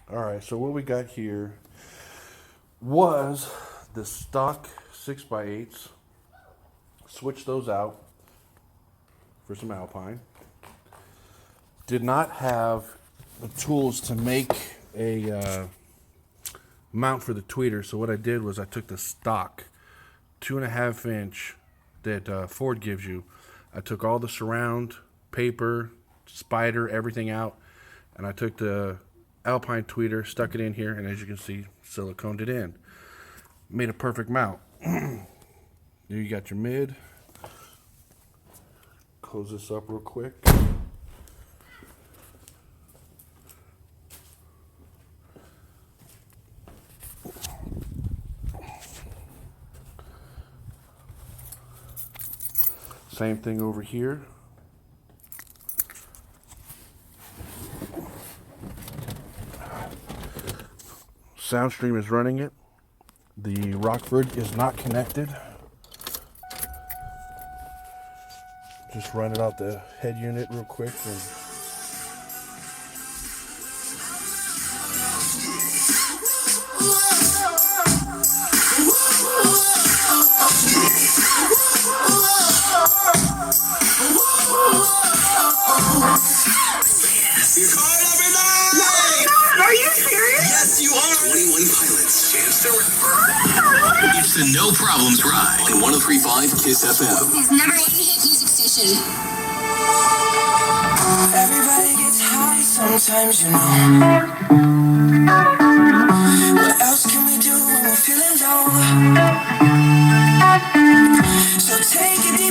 All right, so what we got here was the stock 6x8s. Switched those out for some alpine. Did not have the tools to make a mount for the tweeter, so what I did was I took the stock 2.5 inch that Ford gives you. I took all the surround paper, spider, everything out, and I took the alpine tweeter, stuck it in here, and as you can see, siliconed it in. Made a perfect mount. There you got your mid. Close this up real quick. Same thing over here. Soundstream is running it. The Rockford is not connected. Just run it out the head unit real quick. And You're caught up in that! Are you serious? Yes, you are! 21 pilots. Chance to It's the No Problems Ride on 103.5 KISS FM. This never ending hit music station. Everybody gets high sometimes, you know. What else can we do when we're feeling low? So take it easy.